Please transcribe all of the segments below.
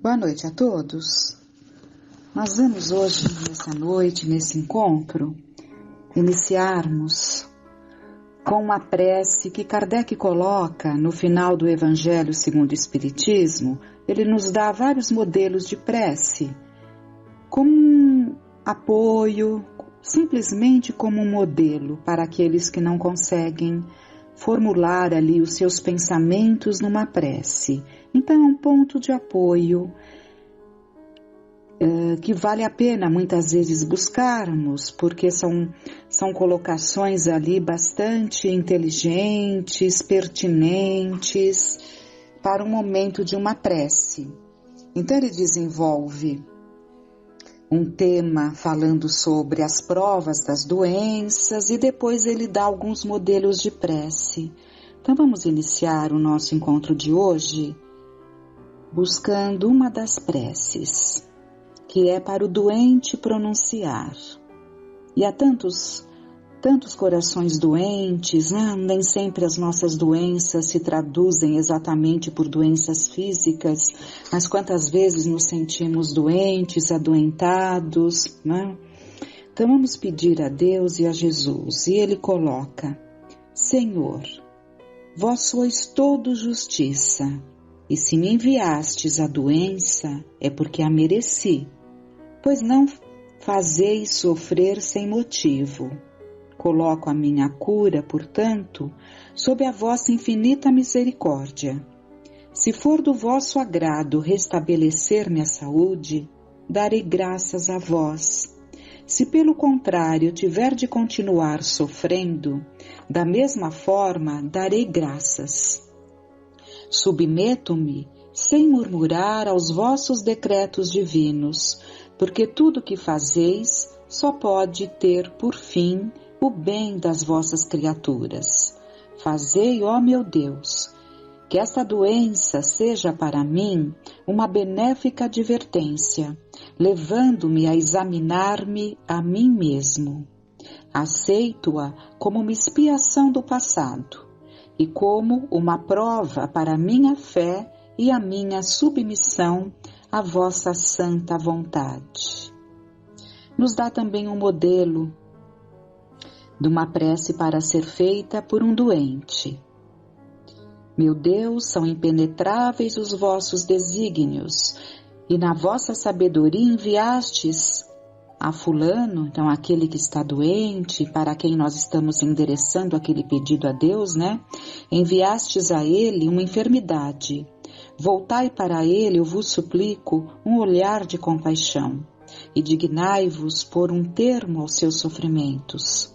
Boa noite a todos. Nós vamos hoje, nessa noite, nesse encontro, iniciarmos com uma prece que Kardec coloca no final do Evangelho segundo o Espiritismo. Ele nos dá vários modelos de prece, como um apoio, simplesmente como um modelo para aqueles que não conseguem formular ali os seus pensamentos numa prece. Então é um ponto de apoio que vale a pena muitas vezes buscarmos, porque são colocações ali bastante inteligentes, pertinentes para um momento de uma prece. Então ele desenvolve um tema falando sobre as provas das doenças e depois ele dá alguns modelos de prece. Então vamos iniciar o nosso encontro de hoje buscando uma das preces, que é para o doente pronunciar. E há tantos corações doentes, né? Nem sempre as nossas doenças se traduzem exatamente por doenças físicas, mas quantas vezes nos sentimos doentes, adoentados, né? Então vamos pedir a Deus e a Jesus, e Ele coloca: Senhor, vós sois todo justiça, e se me enviastes a doença é porque a mereci, pois não fazeis sofrer sem motivo. Coloco a minha cura, portanto, sob a vossa infinita misericórdia. Se for do vosso agrado restabelecer-me a saúde, darei graças a vós. Se pelo contrário tiver de continuar sofrendo, da mesma forma darei graças. Submeto-me, sem murmurar, aos vossos decretos divinos, porque tudo que fazeis só pode ter por fim o bem das vossas criaturas. Fazei, ó meu Deus, que esta doença seja para mim uma benéfica advertência, levando-me a examinar-me a mim mesmo. Aceito-a como uma expiação do passado e como uma prova para a minha fé e a minha submissão à vossa santa vontade. Nos dá também um modelo de uma prece para ser feita por um doente. Meu Deus, são impenetráveis os vossos desígnios, e na vossa sabedoria enviastes a fulano, então aquele que está doente, para quem nós estamos endereçando aquele pedido a Deus, né? Enviastes a ele uma enfermidade. Voltai para ele, eu vos suplico, um olhar de compaixão, e dignai-vos pôr um termo aos seus sofrimentos.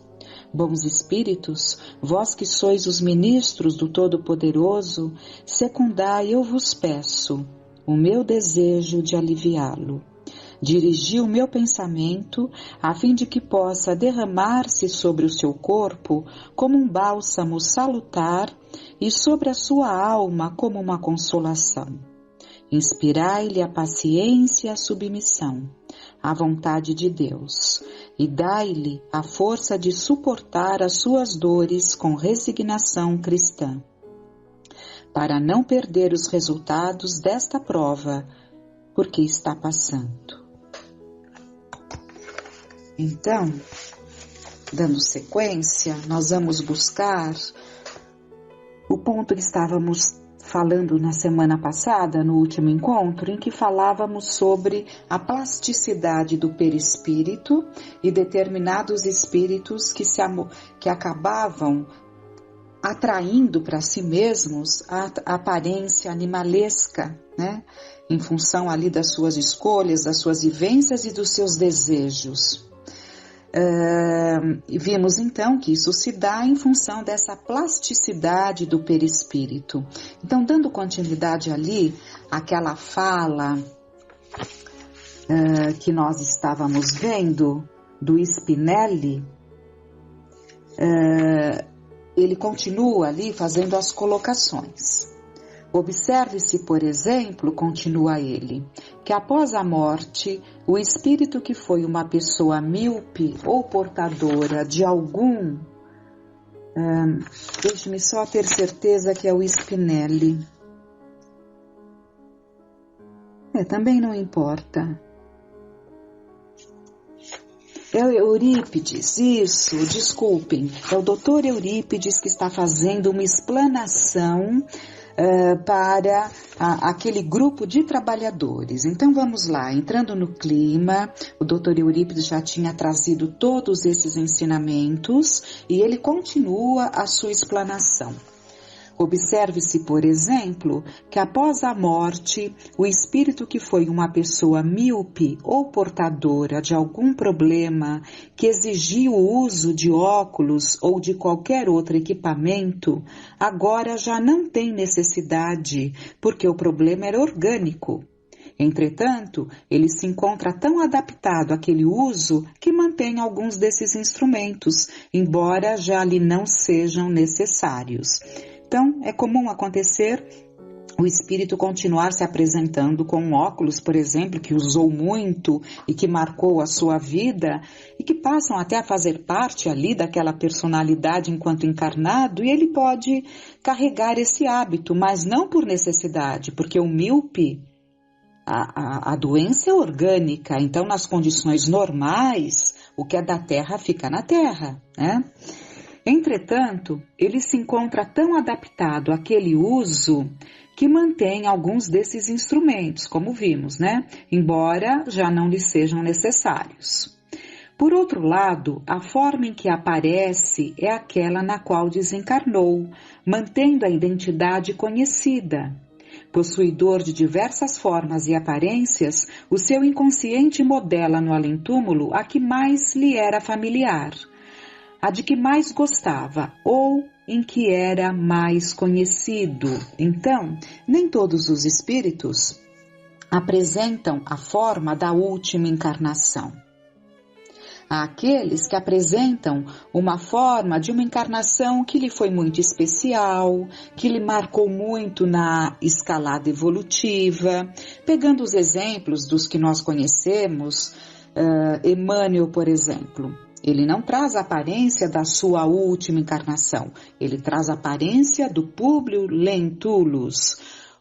Bons espíritos, vós que sois os ministros do Todo-Poderoso, secundai, eu vos peço, o meu desejo de aliviá-lo. Dirigi o meu pensamento a fim de que possa derramar-se sobre o seu corpo como um bálsamo salutar e sobre a sua alma como uma consolação. Inspirai-lhe a paciência e a submissão, à vontade de Deus, e dai-lhe a força de suportar as suas dores com resignação cristã, para não perder os resultados desta prova, porque está passando. Então, dando sequência, nós vamos buscar o ponto que estávamos falando na semana passada, no último encontro, em que falávamos sobre a plasticidade do perispírito e determinados espíritos que acabavam atraindo para si mesmos a aparência animalesca, né? Em função ali das suas escolhas, das suas vivências e dos seus desejos. E vimos então que isso se dá em função dessa plasticidade do perispírito. Então, dando continuidade ali àquela fala que nós estávamos vendo do Spinelli, ele continua ali fazendo as colocações. Observe-se, por exemplo, continua ele, que após a morte, o espírito que foi uma pessoa míope ou portadora de algum... deixe-me só ter certeza que é o Spinelli. Também não importa. É o Eurípides, isso, desculpem. É o doutor Eurípides que está fazendo uma explanação para aquele grupo de trabalhadores. Então vamos lá, entrando no clima, o doutor Eurípides já tinha trazido todos esses ensinamentos e ele continua a sua explanação. Observe-se, por exemplo, que após a morte, o espírito que foi uma pessoa míope ou portadora de algum problema que exigia o uso de óculos ou de qualquer outro equipamento, agora já não tem necessidade, porque o problema era orgânico. Entretanto, ele se encontra tão adaptado àquele uso que mantém alguns desses instrumentos, embora já lhe não sejam necessários. Então, é comum acontecer o espírito continuar se apresentando com um óculos, por exemplo, que usou muito e que marcou a sua vida e que passam até a fazer parte ali daquela personalidade enquanto encarnado, e ele pode carregar esse hábito, mas não por necessidade, porque o míope, a doença é orgânica, então nas condições normais, o que é da terra fica na terra, né? Entretanto, ele se encontra tão adaptado àquele uso que mantém alguns desses instrumentos, como vimos, né? Embora já não lhe sejam necessários. Por outro lado, a forma em que aparece é aquela na qual desencarnou, mantendo a identidade conhecida. Possuidor de diversas formas e aparências, o seu inconsciente modela no além-túmulo a que mais lhe era familiar, a de que mais gostava ou em que era mais conhecido. Então, nem todos os espíritos apresentam a forma da última encarnação. Há aqueles que apresentam uma forma de uma encarnação que lhe foi muito especial, que lhe marcou muito na escalada evolutiva. Pegando os exemplos dos que nós conhecemos, Emmanuel, por exemplo, ele não traz a aparência da sua última encarnação, ele traz a aparência do Públio Lentulus,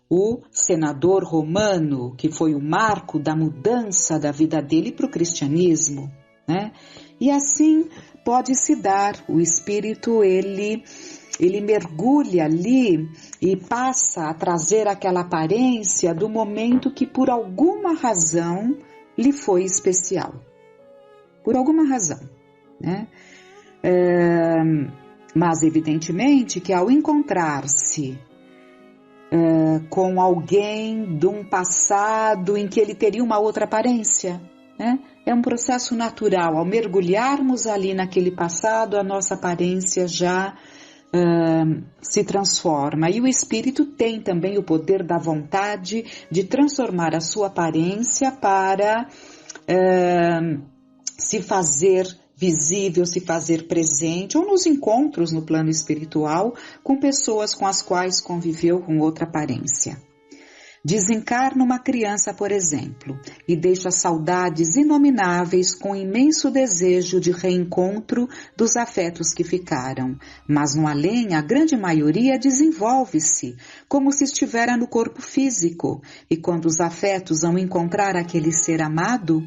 o senador romano, que foi o marco da mudança da vida dele para o cristianismo, né? E assim pode-se dar, o espírito ele mergulha ali e passa a trazer aquela aparência do momento que por alguma razão lhe foi especial, por alguma razão, né? Mas evidentemente que ao encontrar-se com alguém de um passado em que ele teria uma outra aparência, né? É um processo natural. Ao mergulharmos ali naquele passado, a nossa aparência já se transforma. E o espírito tem também o poder da vontade de transformar a sua aparência para se fazer visível, se fazer presente, ou nos encontros no plano espiritual com pessoas com as quais conviveu com outra aparência. Desencarna uma criança, por exemplo, e deixa saudades inomináveis com imenso desejo de reencontro dos afetos que ficaram, mas no além a grande maioria desenvolve-se, como se estivera no corpo físico, e quando os afetos vão encontrar aquele ser amado,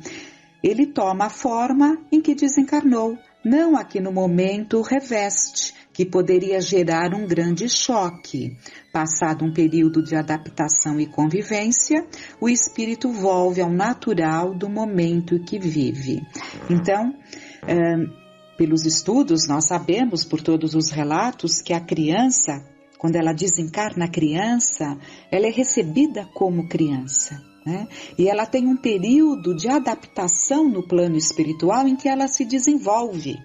ele toma a forma em que desencarnou, não a que no momento reveste, que poderia gerar um grande choque. Passado um período de adaptação e convivência, o espírito volve ao natural do momento que vive. Então, pelos estudos, nós sabemos, por todos os relatos, que a criança, quando ela desencarna a criança, ela é recebida como criança, né? E ela tem um período de adaptação no plano espiritual em que ela se desenvolve,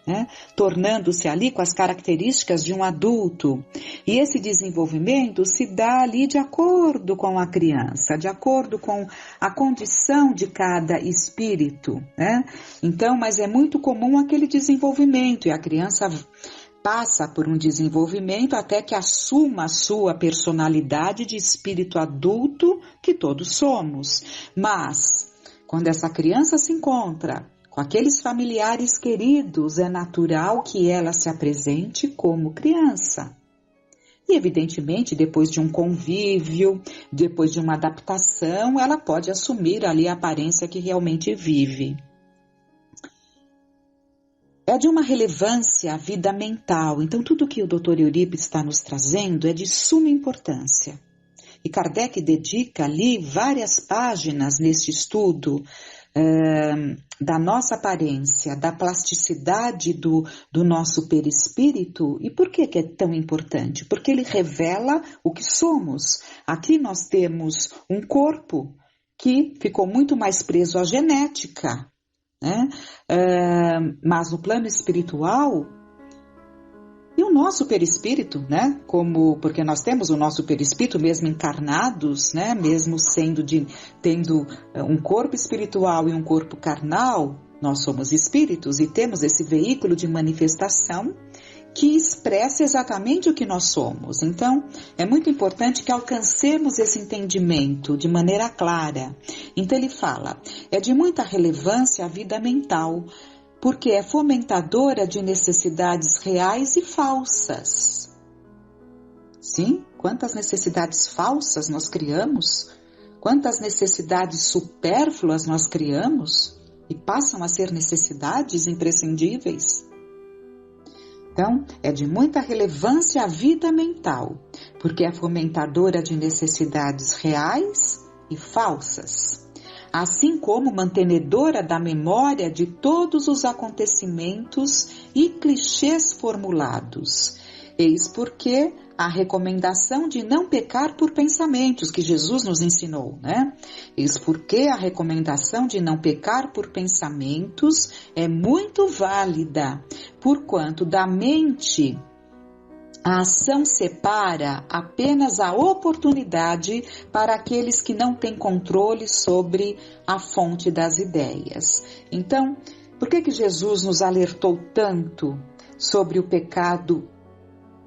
né? Tornando-se ali com as características de um adulto. E esse desenvolvimento se dá ali de acordo com a criança, de acordo com a condição de cada espírito, né? Então, mas é muito comum aquele desenvolvimento, e a criança passa por um desenvolvimento até que assuma a sua personalidade de espírito adulto que todos somos. Mas, quando essa criança se encontra com aqueles familiares queridos, é natural que ela se apresente como criança. E, evidentemente, depois de um convívio, depois de uma adaptação, ela pode assumir ali a aparência que realmente vive. É de uma relevância a vida mental. Então, tudo que o Dr. Eurípides está nos trazendo é de suma importância. E Kardec dedica ali várias páginas neste estudo da nossa aparência, da plasticidade do nosso perispírito. E por que é tão importante? Porque ele revela o que somos. Aqui nós temos um corpo que ficou muito mais preso à genética, né? Mas no plano espiritual, e o nosso perispírito, né? Porque nós temos o nosso perispírito mesmo encarnados, né? Mesmo tendo um corpo espiritual e um corpo carnal, nós somos espíritos e temos esse veículo de manifestação que expressa exatamente o que nós somos. Então, é muito importante que alcancemos esse entendimento de maneira clara. Então, ele fala, é de muita relevância a vida mental, porque é fomentadora de necessidades reais e falsas. Sim, quantas necessidades falsas nós criamos, quantas necessidades supérfluas nós criamos e passam a ser necessidades imprescindíveis. Então, é de muita relevância a vida mental, porque é fomentadora de necessidades reais e falsas, assim como mantenedora da memória de todos os acontecimentos e clichês formulados. Eis porque a recomendação de não pecar por pensamentos, que Jesus nos ensinou, né? Eis porque a recomendação de não pecar por pensamentos é muito válida, porquanto da mente a ação separa apenas a oportunidade para aqueles que não têm controle sobre a fonte das ideias. Então, por que Jesus nos alertou tanto sobre o pecado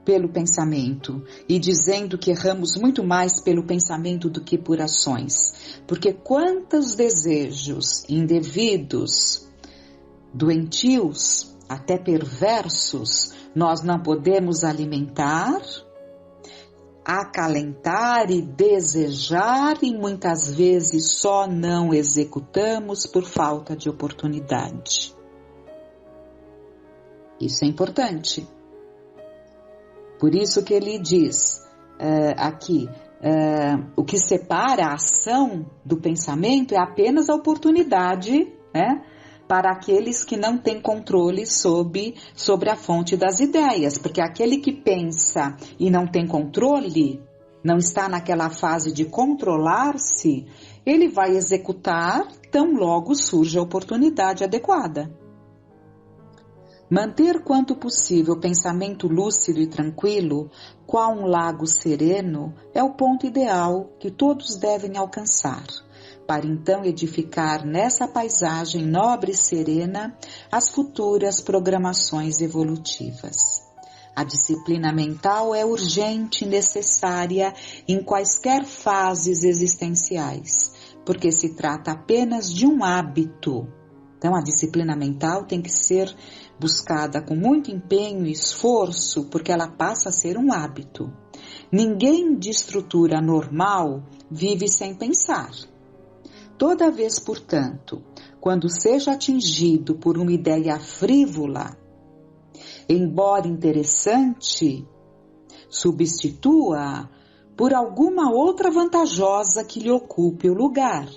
pelo pensamento e dizendo que erramos muito mais pelo pensamento do que por ações? Porque quantos desejos indevidos, doentios, até perversos, nós não podemos alimentar, acalentar e desejar e muitas vezes só não executamos por falta de oportunidade. Isso é importante. Por isso que ele diz aqui, o que separa a ação do pensamento é apenas a oportunidade, né, para aqueles que não têm controle sobre a fonte das ideias. Porque aquele que pensa e não tem controle, não está naquela fase de controlar-se, ele vai executar tão logo surge a oportunidade adequada. Manter quanto possível o pensamento lúcido e tranquilo, qual um lago sereno, é o ponto ideal que todos devem alcançar, para então edificar nessa paisagem nobre e serena as futuras programações evolutivas. A disciplina mental é urgente e necessária em quaisquer fases existenciais, porque se trata apenas de um hábito. Então, a disciplina mental tem que ser buscada com muito empenho e esforço, porque ela passa a ser um hábito. Ninguém de estrutura normal vive sem pensar. Toda vez, portanto, quando seja atingido por uma ideia frívola, embora interessante, substitua-a por alguma outra vantajosa que lhe ocupe o lugar.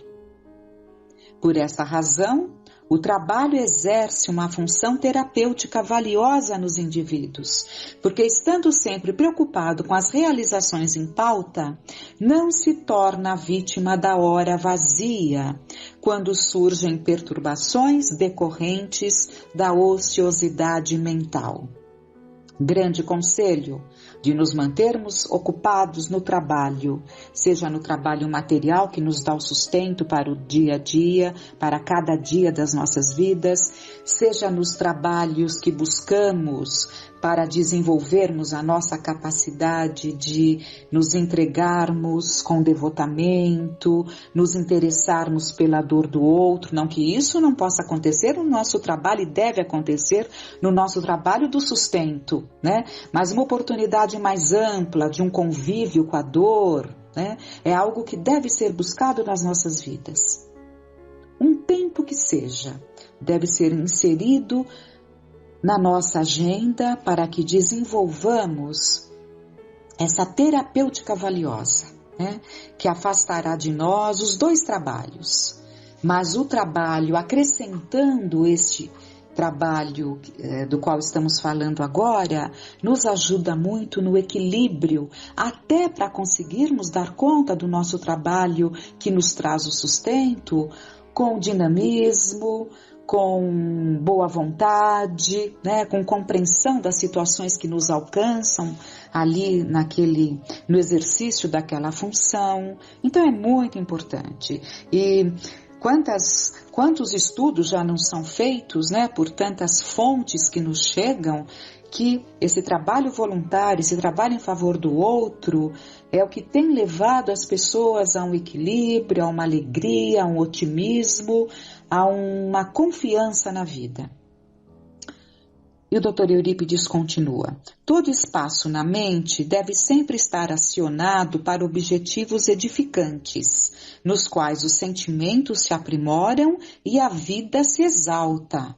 Por essa razão, o trabalho exerce uma função terapêutica valiosa nos indivíduos, porque estando sempre preocupado com as realizações em pauta, não se torna vítima da hora vazia, quando surgem perturbações decorrentes da ociosidade mental. Grande conselho de nos mantermos ocupados no trabalho, seja no trabalho material que nos dá o sustento para o dia a dia, para cada dia das nossas vidas, seja nos trabalhos que buscamos para desenvolvermos a nossa capacidade de nos entregarmos com devotamento, nos interessarmos pela dor do outro. Não que isso não possa acontecer no nosso trabalho e deve acontecer no nosso trabalho do sustento, né? Mas uma oportunidade mais ampla de um convívio com a dor, né? É algo que deve ser buscado nas nossas vidas. Um tempo que seja, deve ser inserido na nossa agenda para que desenvolvamos essa terapêutica valiosa, né? Que afastará de nós os dois trabalhos. Mas o trabalho, acrescentando este trabalho do qual estamos falando agora, nos ajuda muito no equilíbrio, até para conseguirmos dar conta do nosso trabalho que nos traz o sustento, com dinamismo, com boa vontade, né, com compreensão das situações que nos alcançam ali no exercício daquela função. Então é muito importante. E quantos estudos já não são feitos, né, por tantas fontes que nos chegam, que esse trabalho voluntário, esse trabalho em favor do outro, é o que tem levado as pessoas a um equilíbrio, a uma alegria, a um otimismo, a uma confiança na vida. E o Dr. Eurípides continua: todo espaço na mente deve sempre estar acionado para objetivos edificantes, nos quais os sentimentos se aprimoram e a vida se exalta.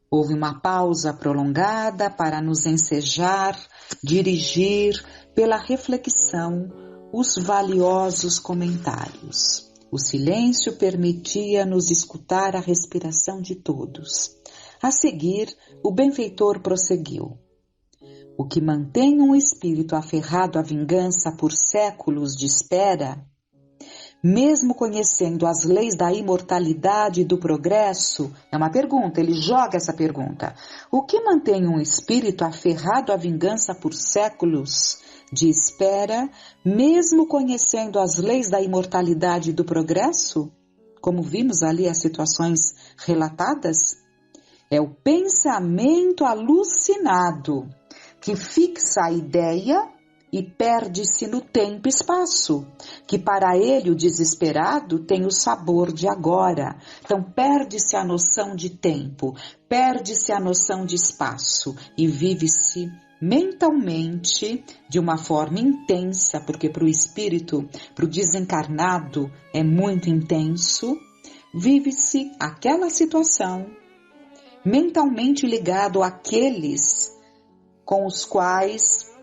Houve uma pausa prolongada para nos ensejar, dirigir pela reflexão os valiosos comentários. O silêncio permitia-nos escutar a respiração de todos. A seguir, o benfeitor prosseguiu: o que mantém um espírito aferrado à vingança por séculos de espera, mesmo conhecendo as leis da imortalidade e do progresso, é uma pergunta, ele joga essa pergunta. O que mantém um espírito aferrado à vingança por séculos de espera, mesmo conhecendo as leis da imortalidade e do progresso? Como vimos ali as situações relatadas, é o pensamento alucinado que fixa a ideia e perde-se no tempo e espaço, que para ele o desesperado tem o sabor de agora. Então perde-se a noção de tempo, perde-se a noção de espaço e vive-se mentalmente de uma forma intensa, porque para o espírito, para o desencarnado é muito intenso, vive-se aquela situação mentalmente ligado àqueles com os quais,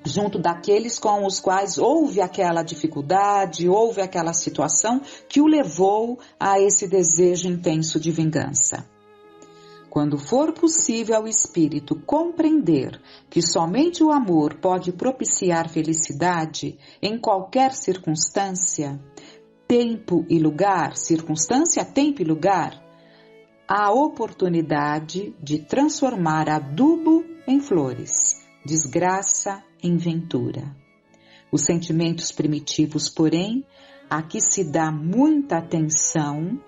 junto daqueles com os quais houve aquela dificuldade, houve aquela situação que o levou a esse desejo intenso de vingança. Quando for possível ao espírito compreender que somente o amor pode propiciar felicidade em qualquer circunstância, tempo e lugar, circunstância, tempo e lugar, há a oportunidade de transformar adubo em flores, desgraça em ventura. Os sentimentos primitivos, porém, a que se dá muita atenção,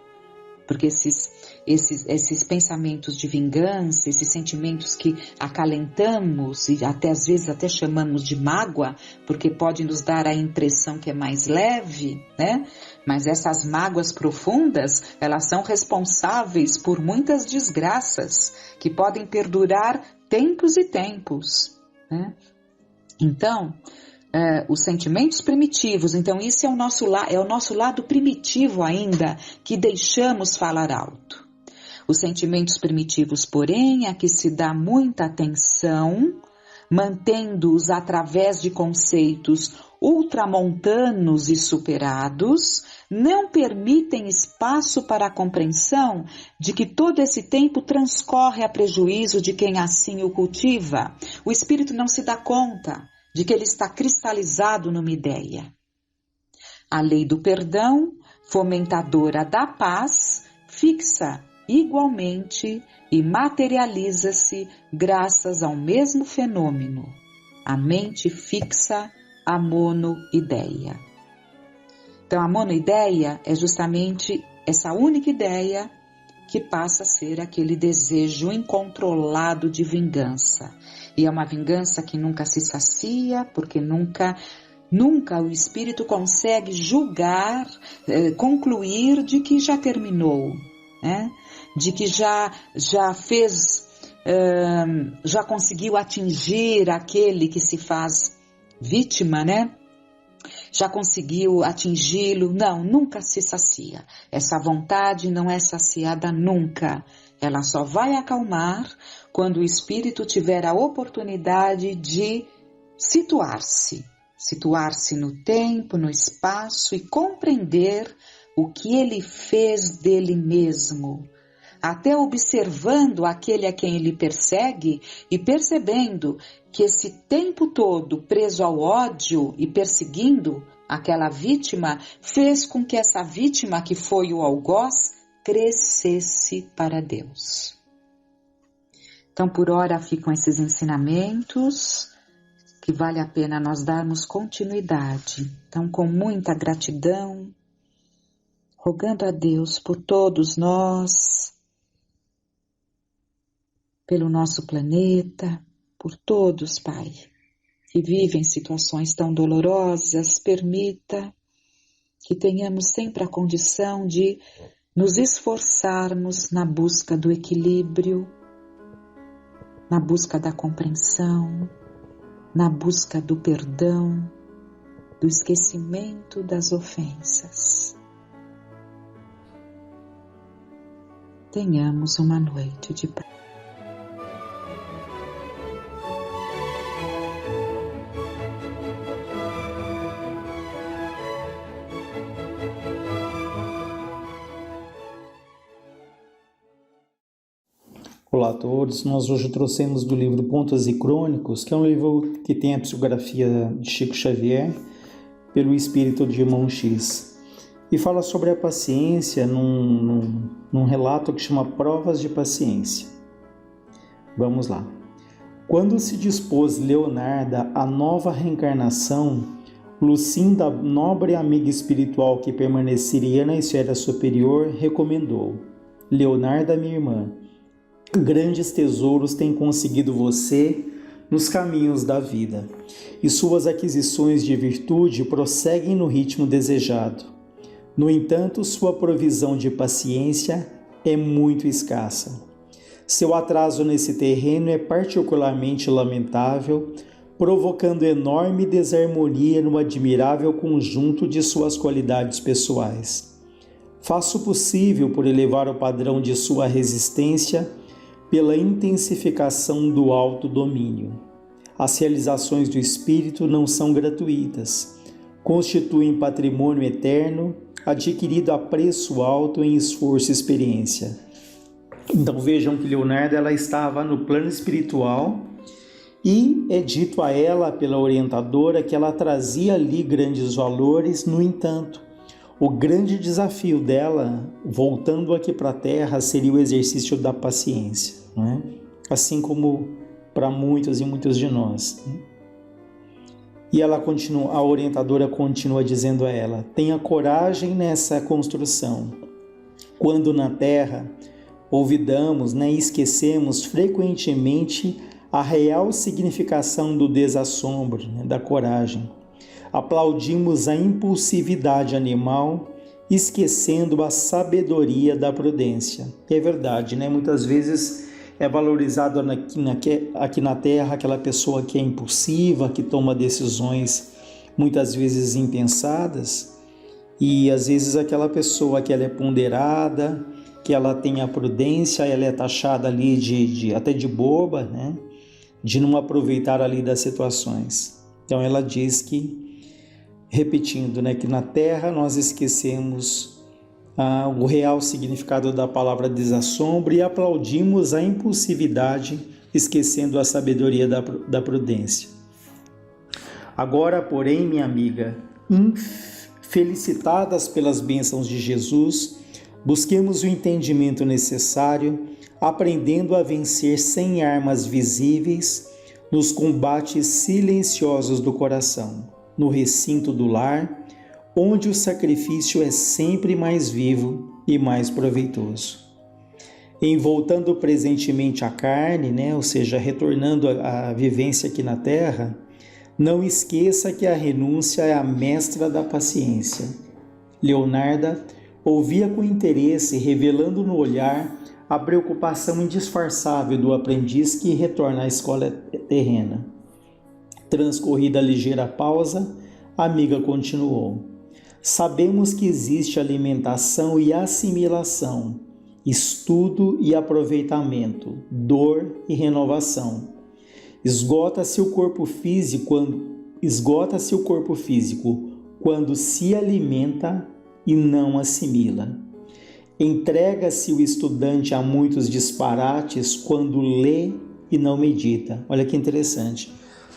porque esses pensamentos de vingança, esses sentimentos que acalentamos e até às vezes até chamamos de mágoa, porque pode nos dar a impressão que é mais leve, né? Mas essas mágoas profundas, elas são responsáveis por muitas desgraças que podem perdurar tempos e tempos, né? Então, os sentimentos primitivos, então isso é o nosso lado primitivo ainda, que deixamos falar alto. Os sentimentos primitivos, porém, a que se dá muita atenção, mantendo-os através de conceitos ultramontanos e superados, não permitem espaço para a compreensão de que todo esse tempo transcorre a prejuízo de quem assim o cultiva. O espírito não se dá conta de que ele está cristalizado numa ideia. A lei do perdão, fomentadora da paz, fixa igualmente e materializa-se graças ao mesmo fenômeno, a mente fixa, a monoideia. Então a monoideia é justamente essa única ideia que passa a ser aquele desejo incontrolado de vingança. E é uma vingança que nunca se sacia, porque nunca o espírito consegue julgar, concluir de que já terminou, né? De que já fez, já conseguiu atingir aquele que se faz vítima, né? Já conseguiu atingi-lo. Não, nunca se sacia. Essa vontade não é saciada nunca. Ela só vai acalmar quando o espírito tiver a oportunidade de situar-se no tempo, no espaço e compreender o que ele fez dele mesmo, até observando aquele a quem ele persegue e percebendo que esse tempo todo preso ao ódio e perseguindo aquela vítima fez com que essa vítima, que foi o algoz, crescesse para Deus. Então, por hora ficam esses ensinamentos que vale a pena nós darmos continuidade. Então, com muita gratidão, rogando a Deus por todos nós, pelo nosso planeta, por todos, Pai, que vivem situações tão dolorosas, permita que tenhamos sempre a condição de nos esforçarmos na busca do equilíbrio, na busca da compreensão, na busca do perdão, do esquecimento das ofensas. Tenhamos uma noite de paz. Olá a todos, nós hoje trouxemos do livro Pontos e Crônicos, que é um livro que tem a psicografia de Chico Xavier, pelo espírito de Irmão X, e fala sobre a paciência num relato que chama Provas de Paciência. Vamos lá. Quando se dispôs Leonarda à nova reencarnação, Lucinda, nobre amiga espiritual que permaneceria na esfera superior, recomendou: Leonarda, minha irmã, grandes tesouros tem conseguido você nos caminhos da vida, e suas aquisições de virtude prosseguem no ritmo desejado. No entanto, sua provisão de paciência é muito escassa. Seu atraso nesse terreno é particularmente lamentável, provocando enorme desarmonia no admirável conjunto de suas qualidades pessoais. Faça o possível por elevar o padrão de sua resistência pela intensificação do autodomínio. As realizações do espírito não são gratuitas, constituem patrimônio eterno, adquirido a preço alto em esforço e experiência. Então vejam que Leonarda ela estava no plano espiritual e é dito a ela pela orientadora que ela trazia ali grandes valores. No entanto, o grande desafio dela, voltando aqui para a Terra, seria o exercício da paciência, né? Assim como para muitos e muitos de nós, né? E a orientadora continua dizendo a ela: tenha coragem nessa construção. Quando na Terra olvidamos, e esquecemos frequentemente a real significação do desassombro, da coragem. Aplaudimos a impulsividade animal, esquecendo a sabedoria da prudência. É verdade, Muitas vezes é valorizado aqui na Terra aquela pessoa que é impulsiva, que toma decisões muitas vezes impensadas, e às vezes aquela pessoa que ela é ponderada, que ela tem a prudência, ela é taxada ali até de boba, de não aproveitar ali das situações. Então ela diz que, repetindo, que na Terra nós esquecemos o real significado da palavra desassombro e aplaudimos a impulsividade, esquecendo a sabedoria da prudência. Agora, porém, minha amiga, felicitadas pelas bênçãos de Jesus, busquemos o entendimento necessário, aprendendo a vencer sem armas visíveis nos combates silenciosos do coração, no recinto do lar, onde o sacrifício é sempre mais vivo e mais proveitoso. em voltando presentemente à carne, né? Ou seja, retornando à vivência aqui na Terra, não esqueça que a renúncia é a mestra da paciência. Leonarda ouvia com interesse, revelando no olhar a preocupação indisfarçável do aprendiz que retorna à escola terrena. Transcorrida a ligeira pausa, a amiga continuou. Sabemos que existe alimentação e assimilação, estudo e aproveitamento, dor e renovação. Esgota-se o corpo físico quando se alimenta e não assimila. Entrega-se o estudante a muitos disparates quando lê e não medita. Olha que interessante.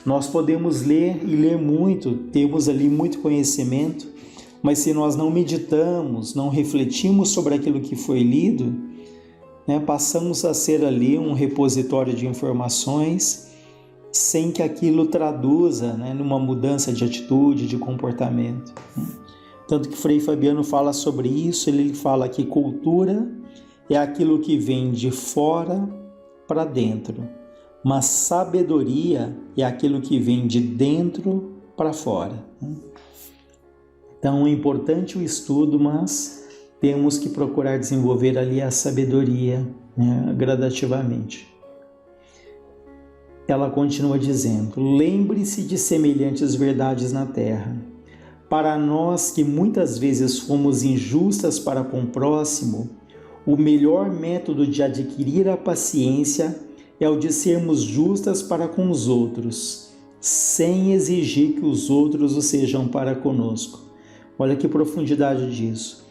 Nós podemos ler e ler muito, temos ali muito conhecimento, mas se nós não meditamos, não refletimos sobre aquilo que foi lido, né, passamos a ser ali um repositório de informações sem que aquilo traduza, né, numa mudança de atitude, de comportamento. Tanto que Frei Fabiano fala sobre isso, ele fala que cultura é aquilo que vem de fora para dentro, mas sabedoria é aquilo que vem de dentro para fora. Então é importante o estudo, mas temos que procurar desenvolver ali a sabedoria, né, gradativamente. Ela continua dizendo: lembre-se de semelhantes verdades na terra. Para nós que muitas vezes fomos injustas para com o próximo, o melhor método de adquirir a paciência é o de sermos justas para com os outros, sem exigir que os outros o sejam para conosco. Olha que profundidade disso.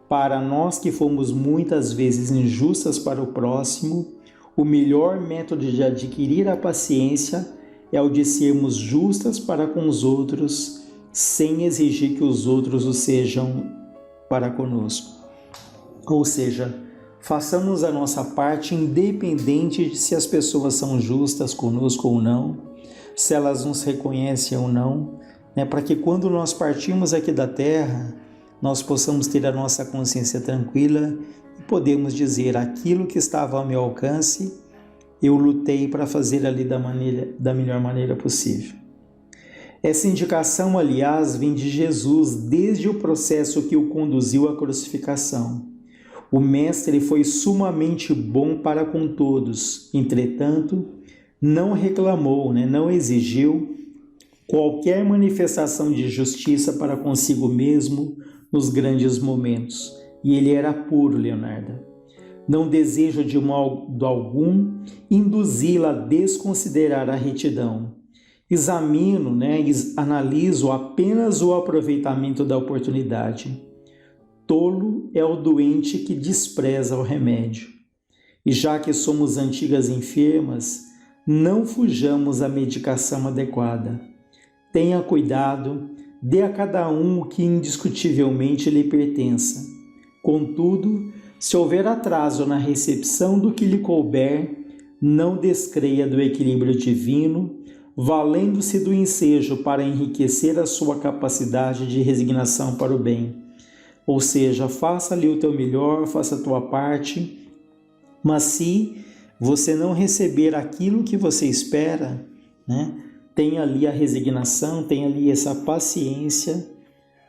Para nós que fomos muitas vezes injustas para o próximo, o melhor método de adquirir a paciência é o de sermos justas para com os outros, sem exigir que os outros o sejam para conosco. Ou seja, façamos a nossa parte independente de se as pessoas são justas conosco ou não, se elas nos reconhecem ou não, né? Para que quando nós partimos aqui da terra, nós possamos ter a nossa consciência tranquila e podemos dizer: aquilo que estava ao meu alcance, eu lutei para fazer ali da melhor maneira possível. Essa indicação, aliás, vem de Jesus desde o processo que o conduziu à crucificação. O Mestre foi sumamente bom para com todos, entretanto, não reclamou, não exigiu qualquer manifestação de justiça para consigo mesmo nos grandes momentos. E ele era puro, Leonarda. Não deseja de modo algum induzi-la a desconsiderar a retidão. Examino, analiso apenas o aproveitamento da oportunidade. Tolo é o doente que despreza o remédio. E já que somos antigas enfermas, não fujamos à medicação adequada. Tenha cuidado, dê a cada um o que indiscutivelmente lhe pertença. Contudo, se houver atraso na recepção do que lhe couber, não descreia do equilíbrio divino, valendo-se do ensejo para enriquecer a sua capacidade de resignação para o bem. Ou seja, faça ali o teu melhor, faça a tua parte, mas se você não receber aquilo que você espera, tenha ali a resignação, tenha ali essa paciência,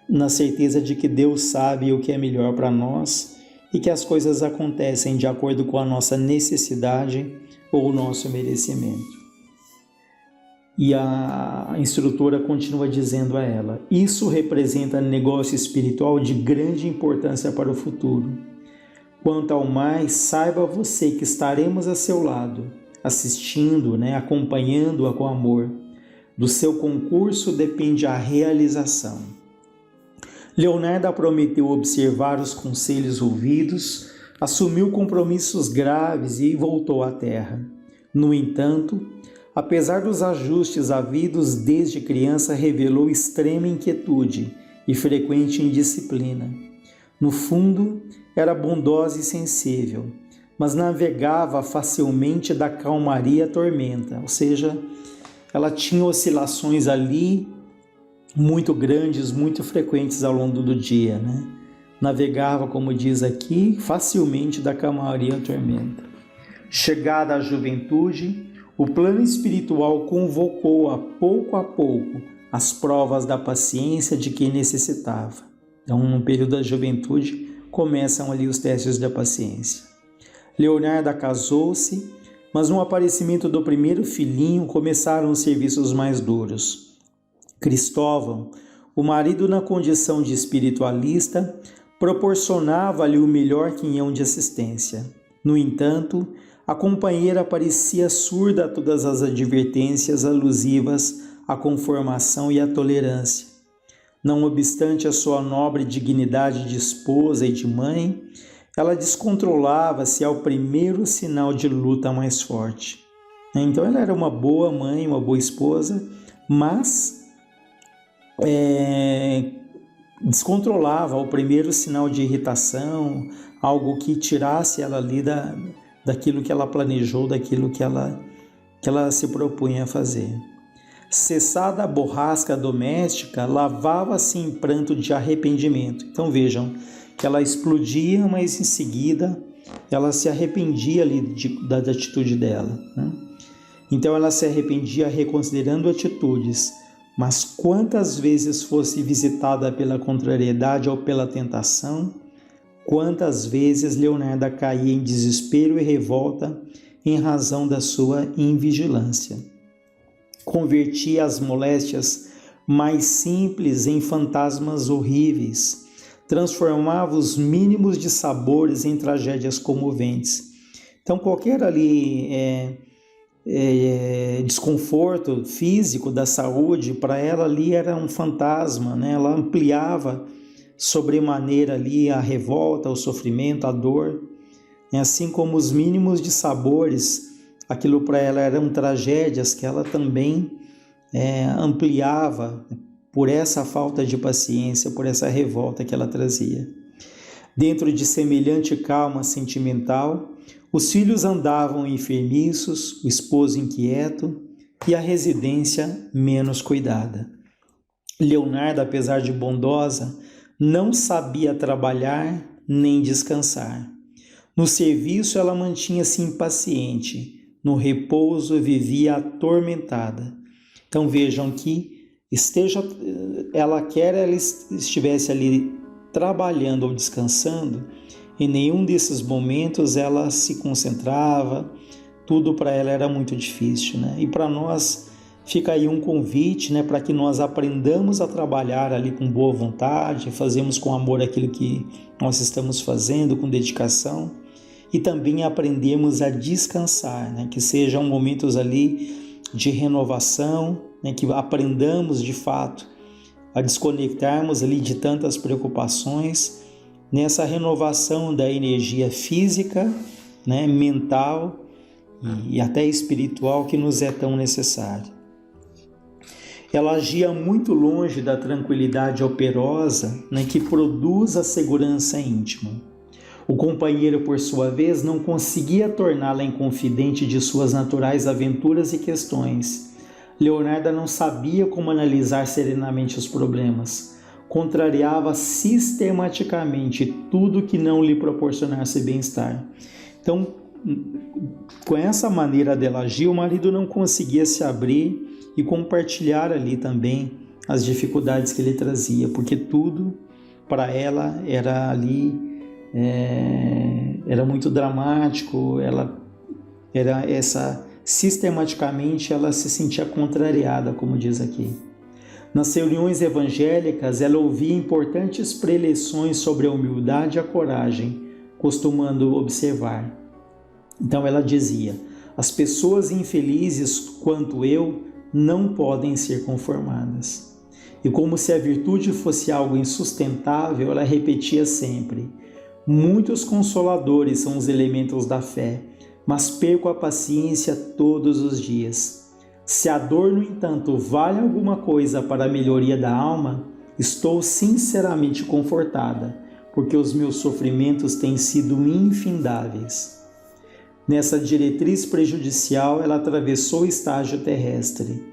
na certeza de que Deus sabe o que é melhor para nós e que as coisas acontecem de acordo com a nossa necessidade ou o nosso merecimento. E a instrutora continua dizendo a ela: isso representa negócio espiritual de grande importância para o futuro. Quanto ao mais, saiba você que estaremos a seu lado, assistindo, acompanhando-a com amor. Do seu concurso depende a realização. Leonarda prometeu observar os conselhos ouvidos, assumiu compromissos graves e voltou à terra. No entanto, apesar dos ajustes havidos desde criança, revelou extrema inquietude e frequente indisciplina. No fundo, era bondosa e sensível, mas navegava facilmente da calmaria à tormenta, ou seja, ela tinha oscilações ali muito grandes, muito frequentes ao longo do dia, navegava, como diz aqui, facilmente da calmaria à tormenta. Chegada à juventude, o plano espiritual convocou a pouco as provas da paciência de quem necessitava. Então, no período da juventude, começam ali os testes da paciência. Leonarda casou-se, mas no aparecimento do primeiro filhinho começaram os serviços mais duros. Cristóvão, o marido na condição de espiritualista, proporcionava-lhe o melhor quinhão de assistência. No entanto, a companheira parecia surda a todas as advertências alusivas à conformação e à tolerância. Não obstante a sua nobre dignidade de esposa e de mãe, ela descontrolava-se ao primeiro sinal de luta mais forte. Então ela era uma boa mãe, uma boa esposa, mas descontrolava ao primeiro sinal de irritação, algo que tirasse ela ali daquilo que ela planejou, daquilo que ela se propunha a fazer. Cessada a borrasca doméstica, lavava-se em pranto de arrependimento. Então vejam que ela explodia, mas em seguida ela se arrependia ali da atitude dela, né? Então ela se arrependia reconsiderando atitudes, mas quantas vezes fosse visitada pela contrariedade ou pela tentação, quantas vezes Leonarda caía em desespero e revolta em razão da sua invigilância. Convertia as moléstias mais simples em fantasmas horríveis, transformava os mínimos de sabores em tragédias comoventes. Então qualquer ali desconforto físico da saúde, para ela ali era um fantasma, né? Ela ampliava sobremaneira ali a revolta, o sofrimento, a dor, assim como os mínimos de sabores, aquilo para ela eram tragédias que ela também ampliava por essa falta de paciência, por essa revolta que ela trazia. Dentro de semelhante calma sentimental, os filhos andavam enfermiços, o esposo inquieto e a residência menos cuidada. Leonarda, apesar de bondosa, não sabia trabalhar nem descansar. No serviço ela mantinha-se impaciente, no repouso vivia atormentada. Então vejam que ela estivesse ali trabalhando ou descansando, em nenhum desses momentos ela se concentrava, tudo para ela era muito difícil, né? E para nós fica aí um convite, né, para que nós aprendamos a trabalhar ali com boa vontade, fazemos com amor aquilo que nós estamos fazendo, com dedicação, e também aprendemos a descansar, né, que sejam momentos ali de renovação, né, que aprendamos de fato a desconectarmos ali de tantas preocupações, nessa renovação da energia física, né, mental e até espiritual que nos é tão necessário. Ela agia muito longe da tranquilidade operosa, né, que produz a segurança íntima. O companheiro, por sua vez, não conseguia torná-la inconfidente de suas naturais aventuras e questões. Leonarda não sabia como analisar serenamente os problemas. Contrariava sistematicamente tudo que não lhe proporcionasse bem-estar. Então, com essa maneira dela agir, o marido não conseguia se abrir e compartilhar ali também as dificuldades que ele trazia, porque tudo para ela era ali, era muito dramático, sistematicamente ela se sentia contrariada, como diz aqui. Nas reuniões evangélicas, ela ouvia importantes preleções sobre a humildade e a coragem, costumando observar. Então ela dizia: as pessoas infelizes quanto eu não podem ser conformadas. E como se a virtude fosse algo insustentável, ela repetia sempre: muitos consoladores são os elementos da fé, mas perco a paciência todos os dias. Se a dor, no entanto, vale alguma coisa para a melhoria da alma, estou sinceramente confortada, porque os meus sofrimentos têm sido infindáveis. Nessa diretriz prejudicial, ela atravessou o estágio terrestre.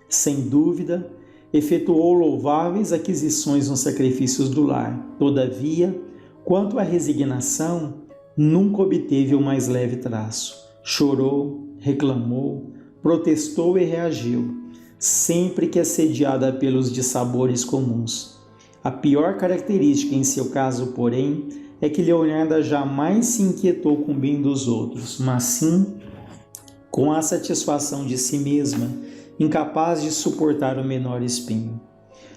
Sem dúvida, efetuou louváveis aquisições nos sacrifícios do lar. Todavia, quanto à resignação, nunca obteve o mais leve traço. Chorou, reclamou, protestou e reagiu, sempre que assediada pelos dissabores comuns. A pior característica em seu caso, porém, é que Leonarda jamais se inquietou com o bem dos outros, mas sim com a satisfação de si mesma, incapaz de suportar o menor espinho.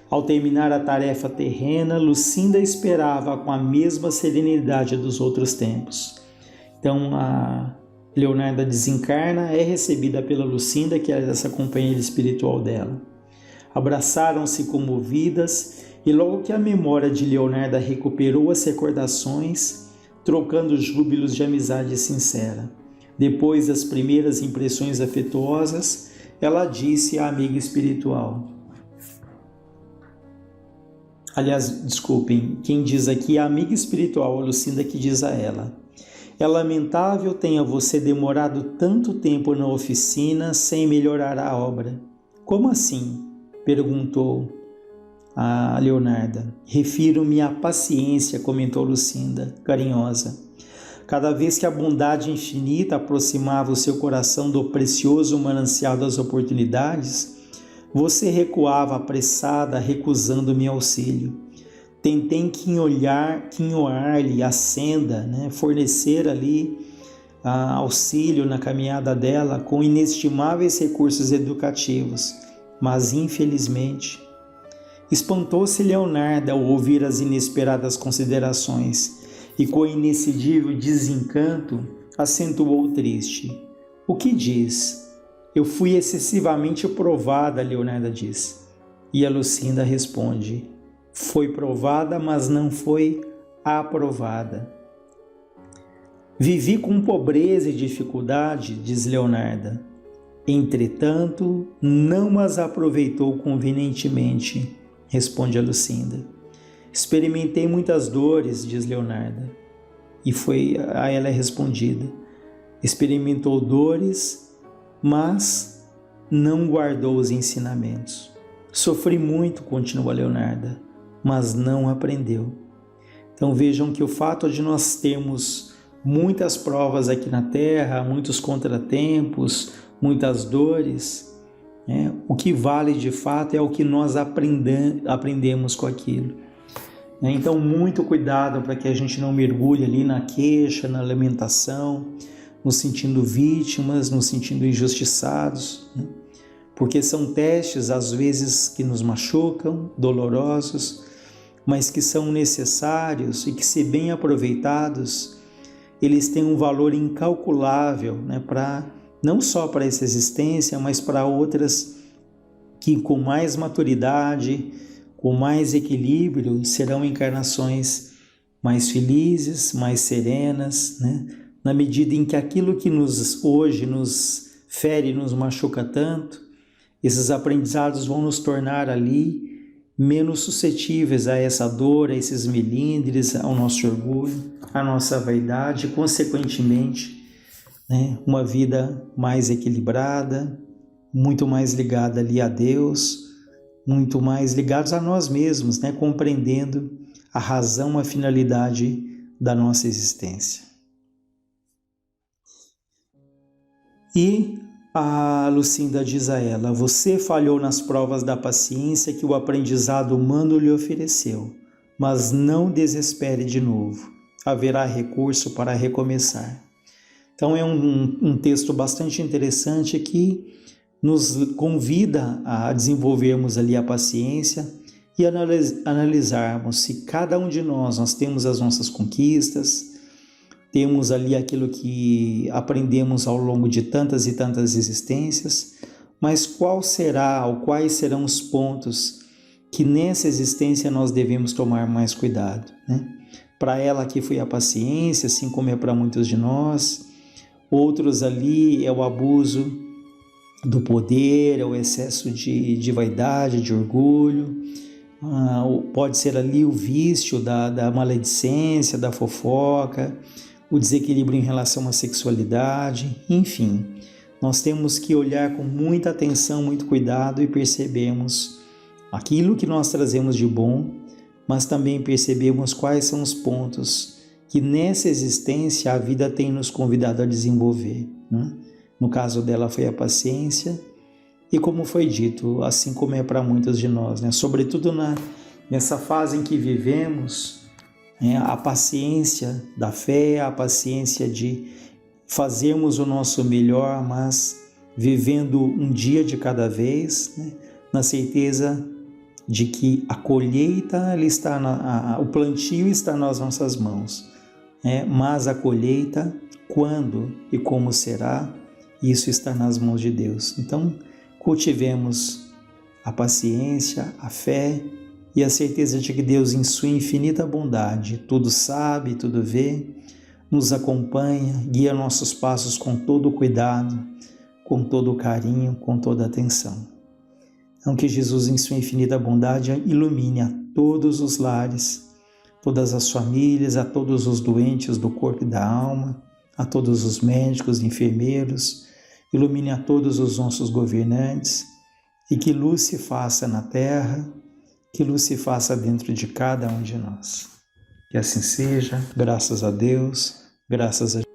Ao terminar a tarefa terrena, Lucinda esperava com a mesma serenidade dos outros tempos. Então, a Leonarda desencarna, é recebida pela Lucinda, que era essa companheira espiritual dela. Abraçaram-se comovidas, e logo que a memória de Leonarda recuperou as recordações, trocando júbilos de amizade sincera. Depois das primeiras impressões afetuosas, ela disse à amiga espiritual. Aliás, desculpem, quem diz aqui é a amiga espiritual, a Lucinda, que diz a ela. É lamentável tenha você demorado tanto tempo na oficina sem melhorar a obra. Como assim? Perguntou a Leonarda. Refiro-me à paciência, comentou Lucinda, carinhosa. Cada vez que a bondade infinita aproximava o seu coração do precioso manancial das oportunidades, você recuava apressada, recusando-me auxílio. Tentei quinhoar-lhe a senda, fornecer ali auxílio na caminhada dela com inestimáveis recursos educativos, mas infelizmente... Espantou-se Leonarda ao ouvir as inesperadas considerações e com inexcedível desencanto acentuou triste. O que diz? Eu fui excessivamente provada, Leonarda diz. E a Lucinda responde, foi provada, mas não foi aprovada. Vivi com pobreza e dificuldade, diz Leonarda. Entretanto, não as aproveitou convenientemente, responde a Lucinda. Experimentei muitas dores, diz Leonarda. E foi a ela respondida. Experimentou dores, mas não guardou os ensinamentos. Sofri muito, continua Leonarda, mas não aprendeu. Então vejam que o fato de nós termos muitas provas aqui na Terra, muitos contratempos, muitas dores, o que vale de fato é o que nós aprendemos com aquilo. Então, muito cuidado para que a gente não mergulhe ali na queixa, na lamentação, nos sentindo vítimas, nos sentindo injustiçados, porque são testes, às vezes, que nos machucam, dolorosos, mas que são necessários e que, se bem aproveitados, eles têm um valor incalculável, não só para essa existência, mas para outras que com mais maturidade, com mais equilíbrio, serão encarnações mais felizes, mais serenas, na medida em que aquilo que hoje nos fere, nos machuca tanto, esses aprendizados vão nos tornar ali menos suscetíveis a essa dor, a esses melindres, ao nosso orgulho, à nossa vaidade, e, consequentemente, uma vida mais equilibrada, muito mais ligada ali a Deus, muito mais ligados a nós mesmos, compreendendo a razão, a finalidade da nossa existência. E a Lucinda diz a ela, você falhou nas provas da paciência que o aprendizado humano lhe ofereceu, mas não desespere de novo, haverá recurso para recomeçar. Então é um texto bastante interessante que nos convida a desenvolvermos ali a paciência e analisarmos se cada um de nós temos as nossas conquistas, temos ali aquilo que aprendemos ao longo de tantas e tantas existências, mas quais serão os pontos que nessa existência nós devemos tomar mais cuidado, Para ela aqui foi a paciência, assim como é para muitos de nós. Outros ali é o abuso do poder, é o excesso de vaidade, de orgulho. Pode ser ali o vício da maledicência, da fofoca, o desequilíbrio em relação à sexualidade, enfim. Nós temos que olhar com muita atenção, muito cuidado e percebermos aquilo que nós trazemos de bom, mas também percebemos quais são os pontos que nessa existência a vida tem nos convidado a desenvolver, né? No caso dela foi a paciência, e como foi dito, assim como é para muitos de nós, né? Sobretudo nessa fase em que vivemos, né? A paciência da fé, a paciência de fazermos o nosso melhor, mas vivendo um dia de cada vez, né? Na certeza de que a colheita ela está o plantio está nas nossas mãos, né? Mas a colheita, quando e como será, isso está nas mãos de Deus. Então, cultivemos a paciência, a fé e a certeza de que Deus, em sua infinita bondade, tudo sabe, tudo vê, nos acompanha, guia nossos passos com todo o cuidado, com todo o carinho, com toda a atenção. Então, que Jesus, em sua infinita bondade, ilumine a todos os lares, todas as famílias, a todos os doentes do corpo e da alma, a todos os médicos, enfermeiros, ilumine a todos os nossos governantes, e que luz se faça na terra, que luz se faça dentro de cada um de nós. Que assim seja, graças a Deus, graças a